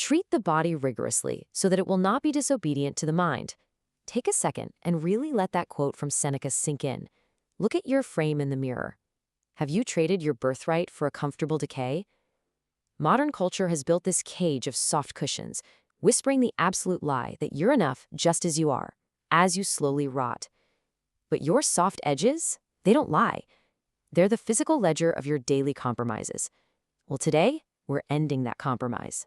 Treat the body rigorously so that it will not be disobedient to the mind. Take a second and really let that quote from Seneca sink in. Look at your frame in the mirror. Have you traded your birthright for a comfortable decay? Modern culture has built this cage of soft cushions, whispering the absolute lie that you're enough just as you are, as you slowly rot. But your soft edges, they don't lie. They're the physical ledger of your daily compromises. Well, today, we're ending that compromise.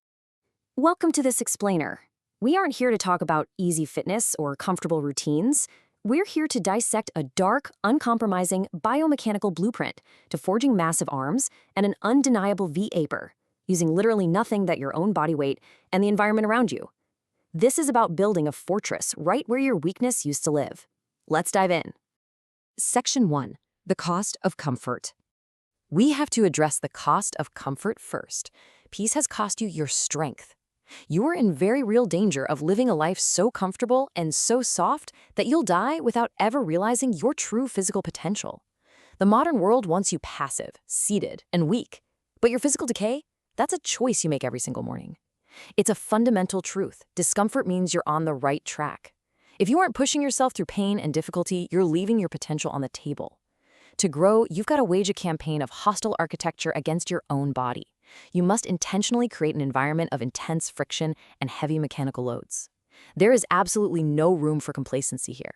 Welcome to this explainer. We aren't here to talk about easy fitness or comfortable routines. We're here to dissect a dark, uncompromising biomechanical blueprint to forging massive arms and an undeniable V-aper, using literally nothing but your own body weight and the environment around you. This is about building a fortress right where your weakness used to live. Let's dive in. Section 1. The cost of comfort. We have to address the cost of comfort first. Peace has cost you your strength. You are in very real danger of living a life so comfortable and so soft that you'll die without ever realizing your true physical potential. The modern world wants you passive, seated, and weak. But your physical decay? That's a choice you make every single morning. It's a fundamental truth. Discomfort means you're on the right track. If you aren't pushing yourself through pain and difficulty, you're leaving your potential on the table. To grow, you've got to wage a campaign of hostile architecture against your own body. You must intentionally create an environment of intense friction and heavy mechanical loads. There is absolutely no room for complacency here.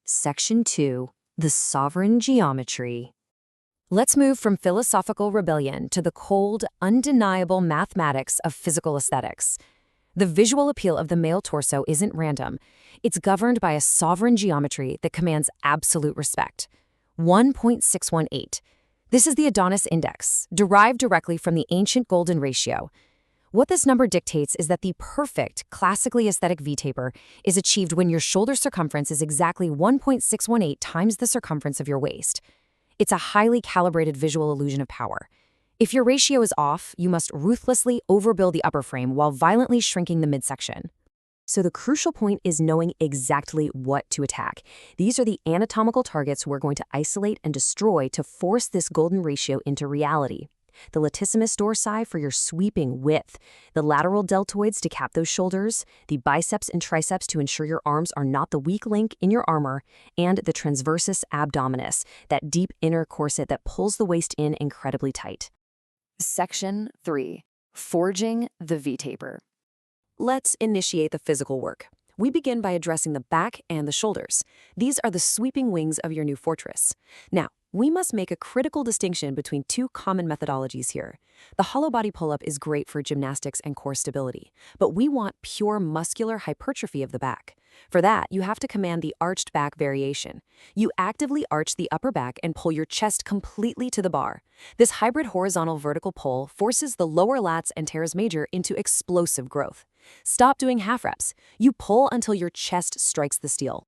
Section 2. The sovereign geometry. Let's move from philosophical rebellion to the cold, undeniable mathematics of physical aesthetics. The visual appeal of the male torso isn't random. It's governed by a sovereign geometry that commands absolute respect. 1.618. This is the Adonis Index, derived directly from the ancient golden ratio. What this number dictates is that the perfect, classically aesthetic V-taper is achieved when your shoulder circumference is exactly 1.618 times the circumference of your waist. It's a highly calibrated visual illusion of power. If your ratio is off, you must ruthlessly overbuild the upper frame while violently shrinking the midsection. So the crucial point is knowing exactly what to attack. These are the anatomical targets we're going to isolate and destroy to force this golden ratio into reality. The latissimus dorsi for your sweeping width, the lateral deltoids to cap those shoulders, the biceps and triceps to ensure your arms are not the weak link in your armor, and the transversus abdominis, that deep inner corset that pulls the waist in incredibly tight. Section 3. Forging the V-taper. Let's initiate the physical work. We begin by addressing the back and the shoulders. These are the sweeping wings of your new fortress. Now, we must make a critical distinction between two common methodologies here. The hollow body pull-up is great for gymnastics and core stability, but we want pure muscular hypertrophy of the back. For that, you have to command the arched back variation. You actively arch the upper back and pull your chest completely to the bar. This hybrid horizontal vertical pull forces the lower lats and teres major into explosive growth. Stop doing half reps. You pull until your chest strikes the steel.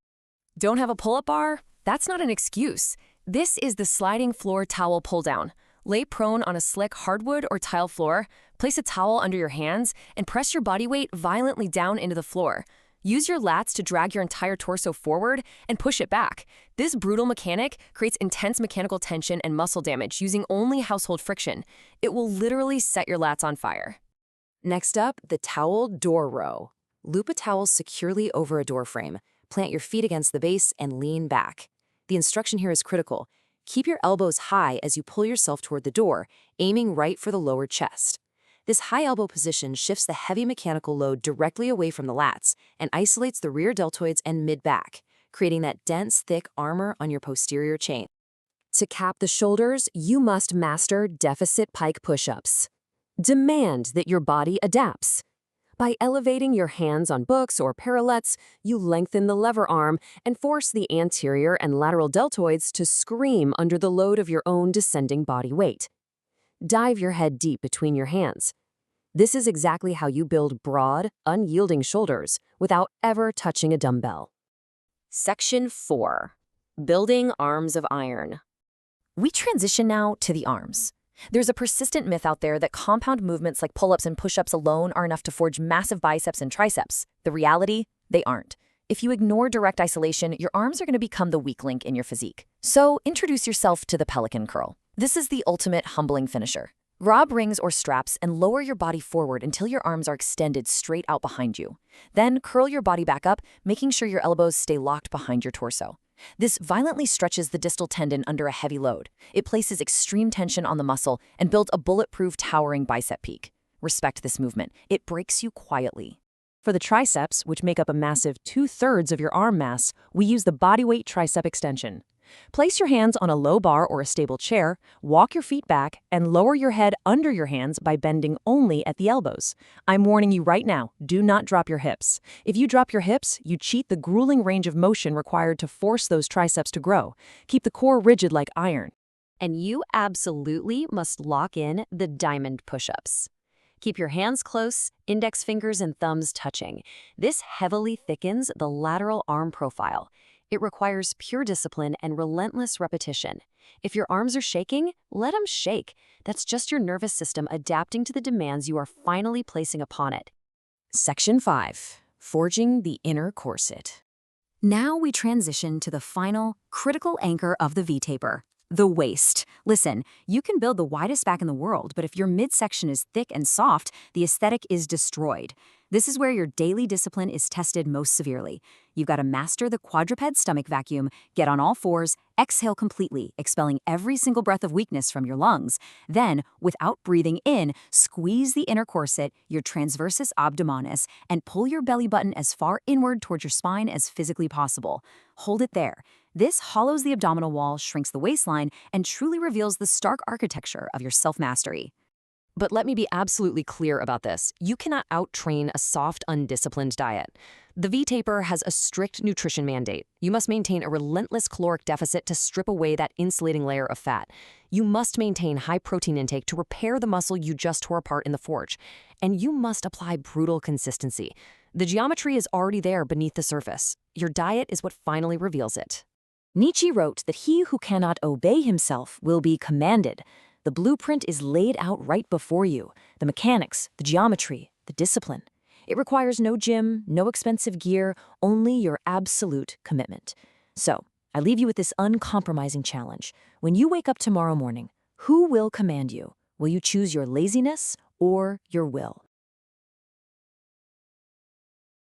Don't have a pull-up bar? That's not an excuse. This is the sliding floor towel pull-down. Lay prone on a slick hardwood or tile floor, place a towel under your hands, and press your body weight violently down into the floor. Use your lats to drag your entire torso forward and push it back. This brutal mechanic creates intense mechanical tension and muscle damage using only household friction. It will literally set your lats on fire. Next up, the towel door row. Loop a towel securely over a door frame. Plant your feet against the base and lean back. The instruction here is critical. Keep your elbows high as you pull yourself toward the door, aiming right for the lower chest. This high elbow position shifts the heavy mechanical load directly away from the lats and isolates the rear deltoids and mid-back, creating that dense, thick armor on your posterior chain. To cap the shoulders, you must master deficit pike push-ups. Demand that your body adapts. By elevating your hands on books or parallettes, you lengthen the lever arm and force the anterior and lateral deltoids to scream under the load of your own descending body weight. Dive your head deep between your hands. This is exactly how you build broad, unyielding shoulders without ever touching a dumbbell. Section 4. Building arms of iron. We transition now to the arms. There's a persistent myth out there that compound movements like pull-ups and push-ups alone are enough to forge massive biceps and triceps. The reality? They aren't. If you ignore direct isolation, your arms are going to become the weak link in your physique. So introduce yourself to the pelican curl. This is the ultimate humbling finisher. Grab rings or straps and lower your body forward until your arms are extended straight out behind you. Then curl your body back up, making sure your elbows stay locked behind your torso. This violently stretches the distal tendon under a heavy load. It places extreme tension on the muscle and builds a bulletproof towering bicep peak. Respect this movement. It breaks you quietly. For the triceps, which make up a massive 2/3 of your arm mass, we use the bodyweight tricep extension. Place your hands on a low bar or a stable chair, walk your feet back, and lower your head under your hands by bending only at the elbows. I'm warning you right now, do not drop your hips. If you drop your hips, you cheat the grueling range of motion required to force those triceps to grow. Keep the core rigid like iron. And you absolutely must lock in the diamond push-ups. Keep your hands close, index fingers and thumbs touching. This heavily thickens the lateral arm profile. It requires pure discipline and relentless repetition. If your arms are shaking, let them shake. That's just your nervous system adapting to the demands you are finally placing upon it. Section 5. Forging the inner corset. Now we transition to the final, critical anchor of the V-taper. The waist. Listen, you can build the widest back in the world, but if your midsection is thick and soft, the aesthetic is destroyed. This is where your daily discipline is tested most severely. You've got to master the quadruped stomach vacuum, get on all fours, exhale completely, expelling every single breath of weakness from your lungs. Then, without breathing in, squeeze the inner corset, your transversus abdominis, and pull your belly button as far inward towards your spine as physically possible. Hold it there. This hollows the abdominal wall, shrinks the waistline, and truly reveals the stark architecture of your self-mastery. But let me be absolutely clear about this. You cannot out-train a soft, undisciplined diet. The V-taper has a strict nutrition mandate. You must maintain a relentless caloric deficit to strip away that insulating layer of fat. You must maintain high protein intake to repair the muscle you just tore apart in the forge. And you must apply brutal consistency. The geometry is already there beneath the surface. Your diet is what finally reveals it. Nietzsche wrote that he who cannot obey himself will be commanded. The blueprint is laid out right before you. The mechanics, the geometry, the discipline. It requires no gym, no expensive gear, only your absolute commitment. So, I leave you with this uncompromising challenge. When you wake up tomorrow morning, who will command you? Will you choose your laziness or your will?